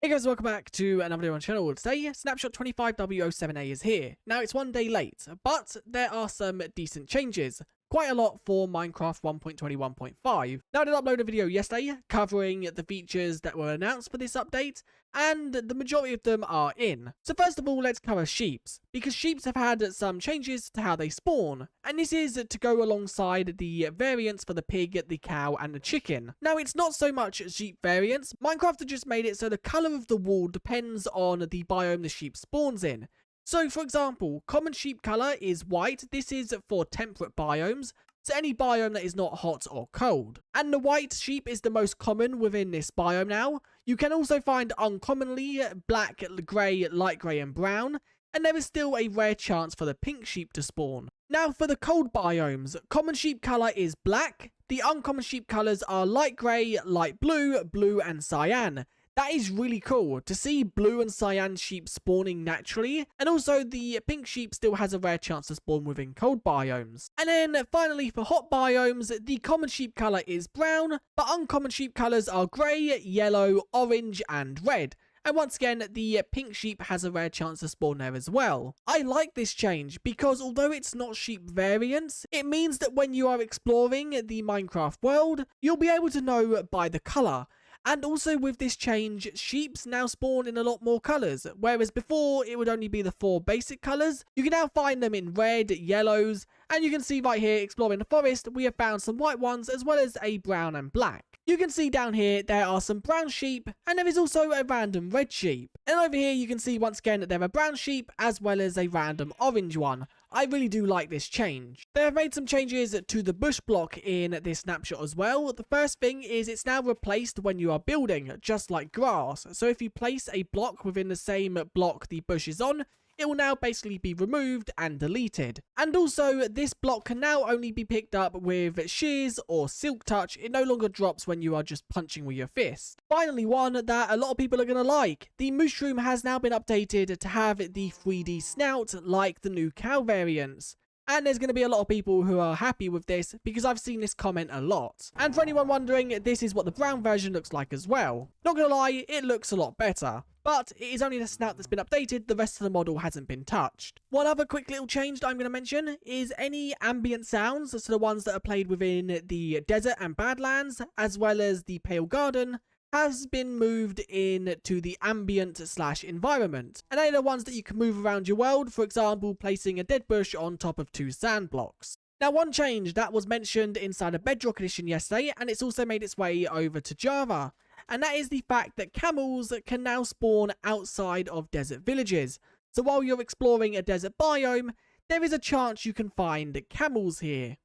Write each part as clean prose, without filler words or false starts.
Hey guys, welcome back to another video on the channel. Today, Snapshot 25w07a is here. Now, it's one day late, but there are some decent changes. Quite a lot for Minecraft 1.21.5. Now, I did upload a video yesterday covering the features that were announced for this update, and the majority of them are in. So first of all, let's cover sheeps, because sheeps have had some changes to how they spawn, and this is to go alongside the variants for the pig, the cow, and the chicken. Now, it's not so much sheep variants. Minecraft have just made it so the color of the wool depends on the biome the sheep spawns in. So, for example, common sheep color is white. This is for temperate biomes, so any biome that is not hot or cold. And the white sheep is the most common within this biome now. You can also find uncommonly black, grey, light grey and brown, and there is still a rare chance for the pink sheep to spawn. Now for the cold biomes, common sheep color is black. The uncommon sheep colors are light grey, light blue, blue and cyan. That is really cool to see blue and cyan sheep spawning naturally, and also the pink sheep still has a rare chance to spawn within cold biomes. And then finally for hot biomes, the common sheep color is brown, but uncommon sheep colors are grey, yellow, orange and red. And once again, the pink sheep has a rare chance to spawn there as well. I like this change because although it's not sheep variants, it means that when you are exploring the Minecraft world, you'll be able to know by the color. And also with this change, sheeps now spawn in a lot more colours, whereas before it would only be the 4 basic colours. You can now find them in red, yellows, and you can see right here, exploring the forest, we have found some white ones as well as a brown and black. You can see down here there are some brown sheep, and there is also a random red sheep. And over here you can see once again that there are brown sheep as well as a random orange one. I really do like this change. They have made some changes to the bush block in this snapshot as well. The first thing is it's now replaced when you are building, just like grass. So if you place a block within the same block the bush is on, it will now basically be removed and deleted. And also, this block can now only be picked up with shears or silk touch. It no longer drops when you are just punching with your fist. Finally, one that a lot of people are going to like. The Mooshroom has now been updated to have the 3D snout like the new cow variants. And there's going to be a lot of people who are happy with this because I've seen this comment a lot. And for anyone wondering, this is what the brown version looks like as well. Not going to lie, it looks a lot better. But it is only the snout that's been updated, the rest of the model hasn't been touched. One other quick little change that I'm going to mention is any ambient sounds, so the ones that are played within the desert and badlands, as well as the pale garden, has been moved into the ambient / environment. And they are the ones that you can move around your world, for example, placing a dead bush on top of 2 sand blocks. Now, one change that was mentioned inside a Bedrock edition yesterday, and it's also made its way over to Java, and that is the fact that camels can now spawn outside of desert villages. So while you're exploring a desert biome, there is a chance you can find camels here.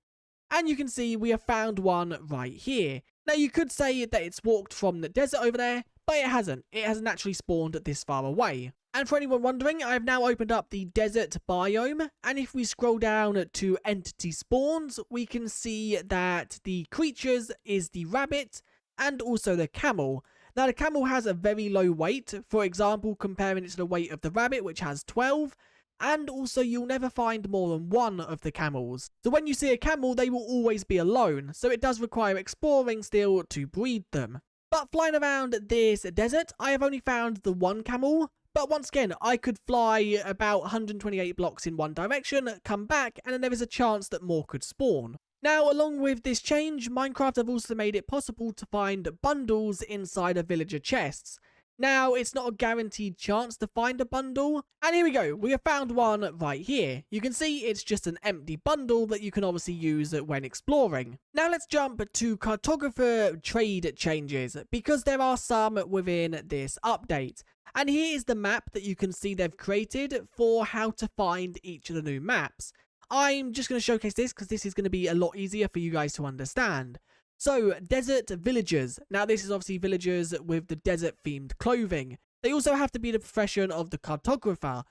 And you can see we have found one right here. Now, you could say that it's walked from the desert over there, but it hasn't. It hasn't actually spawned this far away. And for anyone wondering, I have now opened up the desert biome, and if we scroll down to entity spawns, we can see that the creatures is the rabbit and also the camel. Now, the camel has a very low weight, for example, comparing it to the weight of the rabbit, which has 12, and also you'll never find more than 1 of the camels. So when you see a camel, they will always be alone, so it does require exploring still to breed them. But flying around this desert, I have only found the 1 camel. But once again, I could fly about 128 blocks in one direction, come back, and then there is a chance that more could spawn. Now, along with this change, Minecraft have also made it possible to find bundles inside of villager chests. Now, it's not a guaranteed chance to find a bundle, and here we go, we have found one right here. You can see it's just an empty bundle that you can obviously use when exploring. Now, let's jump to cartographer trade changes, because there are some within this update. And here is the map that you can see they've created for how to find each of the new maps. I'm just going to showcase this because this is going to be a lot easier for you guys to understand. So, desert villagers. Now, this is obviously villagers with the desert themed clothing. They also have to be the profession of the cartographer.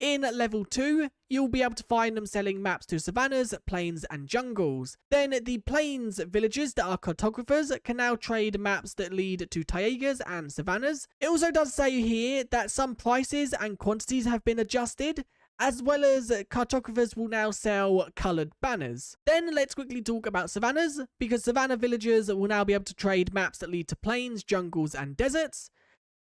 In level 2, you'll be able to find them selling maps to savannas, plains and jungles. Then the plains villagers that are cartographers can now trade maps that lead to taigas and savannas. It also does say here that some prices and quantities have been adjusted, as well as cartographers will now sell coloured banners. Then let's quickly talk about savannas, because savanna villagers will now be able to trade maps that lead to plains, jungles and deserts.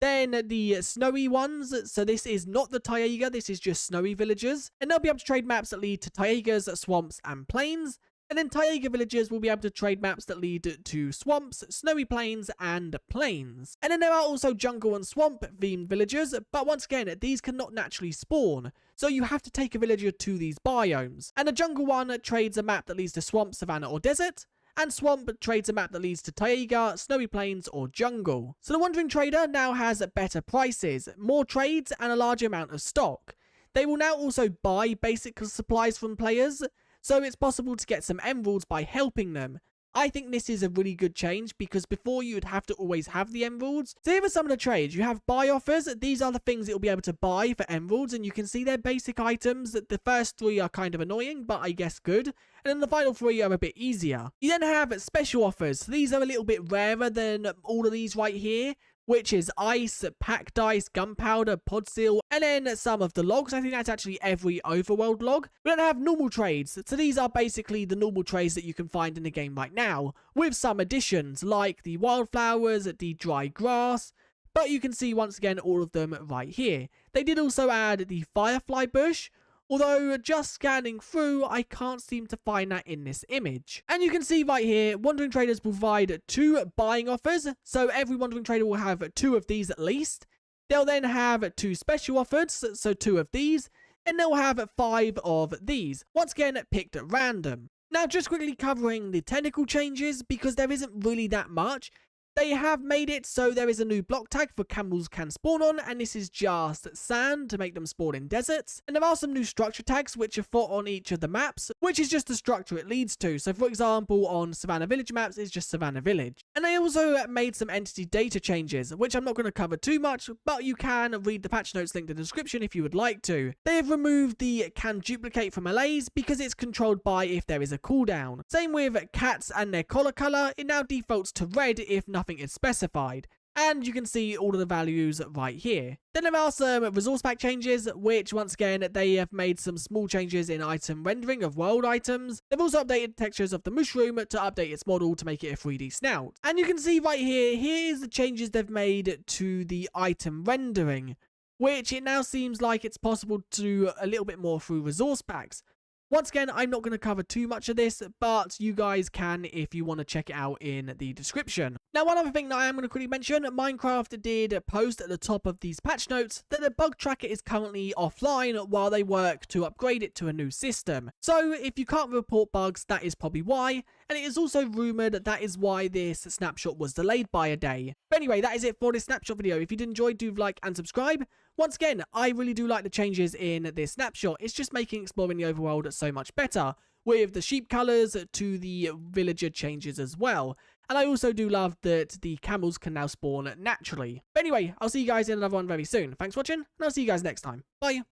Then the snowy ones, so this is not the taiga, this is just snowy villagers. And they'll be able to trade maps that lead to taigas, swamps, and plains. And then taiga villagers will be able to trade maps that lead to swamps, snowy plains, and plains. And then there are also jungle and swamp themed villagers, but once again, these cannot naturally spawn. So you have to take a villager to these biomes. And the jungle one trades a map that leads to swamp, savanna, or desert. And swamp trades a map that leads to taiga, snowy plains, or jungle. So the wandering trader now has better prices, more trades, and a larger amount of stock. They will now also buy basic supplies from players, so it's possible to get some emeralds by helping them. I think this is a really good change because before you would have to always have the emeralds. So here are some of the trades. You have buy offers. These are the things that you'll be able to buy for emeralds, and you can see they're basic items. The first 3 are kind of annoying, but I guess good. And then the final 3 are a bit easier. You then have special offers. So these are a little bit rarer than all of these right here, which is ice, packed ice, gunpowder, pod seal, and then some of the logs. I think that's actually every overworld log. We don't have normal trades. So these are basically the normal trades that you can find in the game right now, with some additions like the wildflowers, the dry grass, but you can see once again all of them right here. They did also add the firefly bush, although just scanning through, I can't seem to find that in this image. And you can see right here, Wandering Traders provide 2 buying offers. So every Wandering Trader will have 2 of these at least. They'll then have 2 special offers, so 2 of these. And they'll have 5 of these, once again picked at random. Now just quickly covering the technical changes, because there isn't really that much. They have made it so there is a new block tag for camels can spawn on, and this is just sand to make them spawn in deserts. And there are some new structure tags which are put on each of the maps, which is just the structure it leads to. So for example, on Savannah Village maps, it's just Savannah Village. And they also made some entity data changes, which I'm not going to cover too much, but you can read the patch notes linked in the description if you would like to. They have removed the can duplicate from allays because it's controlled by if there is a cooldown. Same with cats and their collar color, it now defaults to red if nothing is specified, and you can see all of the values right here. Then there are some resource pack changes, which once again they have made some small changes in item rendering of world items. They've also updated textures of the Mooshroom to update its model to make it a 3D snout. And you can see right here, here's the changes they've made to the item rendering, which it now seems like it's possible to do a little bit more through resource packs. Once again, I'm not going to cover too much of this, but you guys can if you want to check it out in the description. Now, one other thing that I am going to quickly mention, Minecraft did post at the top of these patch notes that the bug tracker is currently offline while they work to upgrade it to a new system. So if you can't report bugs, that is probably why. And it is also rumoured that is why this snapshot was delayed by a day. But anyway, that is it for this snapshot video. If you did enjoy, do like and subscribe. Once again, I really do like the changes in this snapshot. It's just making exploring the overworld so much better, with the sheep colours to the villager changes as well. And I also do love that the camels can now spawn naturally. But anyway, I'll see you guys in another one very soon. Thanks for watching, and I'll see you guys next time. Bye.